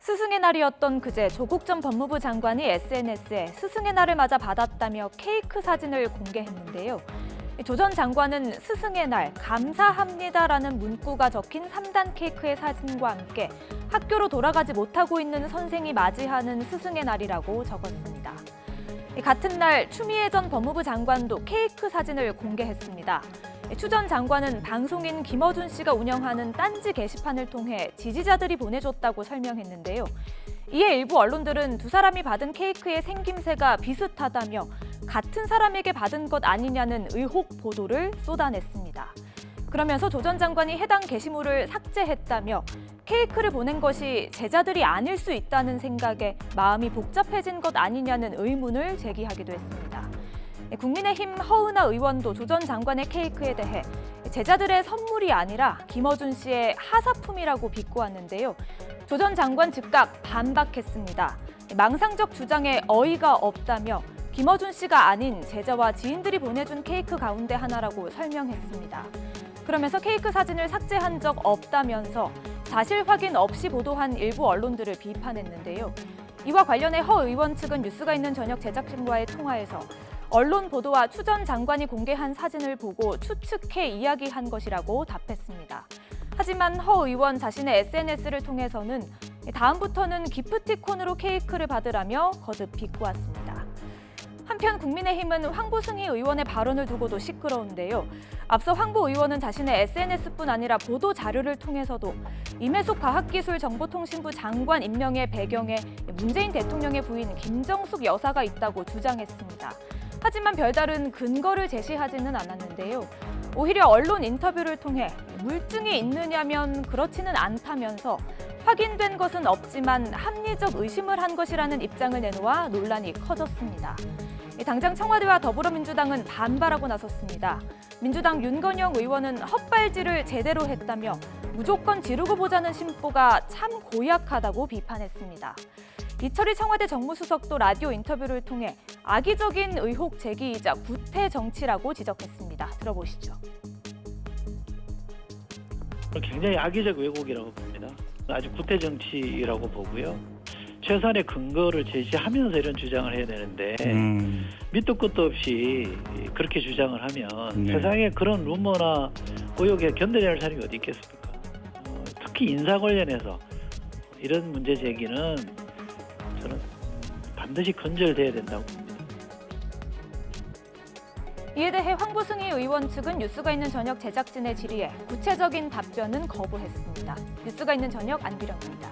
스승의 날이었던 그제 조국 전 법무부 장관이 SNS에 스승의 날을 맞아 받았다며 케이크 사진을 공개했는데요. 조 전 장관은 스승의 날 감사합니다라는 문구가 적힌 3단 케이크의 사진과 함께 학교로 돌아가지 못하고 있는 선생이 맞이하는 스승의 날이라고 적었습니다. 같은 날 추미애 전 법무부 장관도 케이크 사진을 공개했습니다. 추 전 장관은 방송인 김어준 씨가 운영하는 딴지 게시판을 통해 지지자들이 보내줬다고 설명했는데요. 이에 일부 언론들은 두 사람이 받은 케이크의 생김새가 비슷하다며 같은 사람에게 받은 것 아니냐는 의혹 보도를 쏟아냈습니다. 그러면서 조 전 장관이 해당 게시물을 삭제했다며 케이크를 보낸 것이 제자들이 아닐 수 있다는 생각에 마음이 복잡해진 것 아니냐는 의문을 제기하기도 했습니다. 국민의힘 허은하 의원도 조 전 장관의 케이크에 대해 제자들의 선물이 아니라 김어준 씨의 하사품이라고 비꼬았는데요. 조 전 장관 즉각 반박했습니다. 망상적 주장에 어이가 없다며 김어준 씨가 아닌 제자와 지인들이 보내준 케이크 가운데 하나라고 설명했습니다. 그러면서 케이크 사진을 삭제한 적 없다면서 사실 확인 없이 보도한 일부 언론들을 비판했는데요. 이와 관련해 허 의원 측은 뉴스가 있는 저녁 제작진과의 통화에서 언론 보도와 추 전 장관이 공개한 사진을 보고 추측해 이야기한 것이라고 답했습니다. 하지만 허 의원 자신의 SNS를 통해서는 다음부터는 기프티콘으로 케이크를 받으라며 거듭 비꼬았습니다. 한편 국민의힘은 황보승희 의원의 발언을 두고도 시끄러운데요. 앞서 황보 의원은 자신의 SNS뿐 아니라 보도 자료를 통해서도 임혜숙 과학기술정보통신부 장관 임명의 배경에 문재인 대통령의 부인 김정숙 여사가 있다고 주장했습니다. 하지만 별다른 근거를 제시하지는 않았는데요. 오히려 언론 인터뷰를 통해 물증이 있느냐면 그렇지는 않다면서 확인된 것은 없지만 합리적 의심을 한 것이라는 입장을 내놓아 논란이 커졌습니다. 당장 청와대와 더불어민주당은 반발하고 나섰습니다. 민주당 윤건영 의원은 헛발질을 제대로 했다며 무조건 지르고 보자는 심보가 참 고약하다고 비판했습니다. 이철희 청와대 정무수석도 라디오 인터뷰를 통해 악의적인 의혹 제기이자 구태 정치라고 지적했습니다. 들어보시죠. 굉장히 악의적 왜곡이라고 봅니다. 아주 구태 정치라고 보고요. 최소한의 근거를 제시하면서 이런 주장을 해야 되는데 밑도 끝도 없이 그렇게 주장을 하면 세상에 그런 루머나 의혹에 견뎌낼 사람이 어디 있겠습니까? 특히 인사 관련해서 이런 문제 제기는 저는 반드시 건절돼야 된다고 봅니다. 이에 대해 황보승희 의원 측은 뉴스가 있는 저녁 제작진의 질의에 구체적인 답변은 거부했습니다. 뉴스가 있는 저녁 안비령입니다.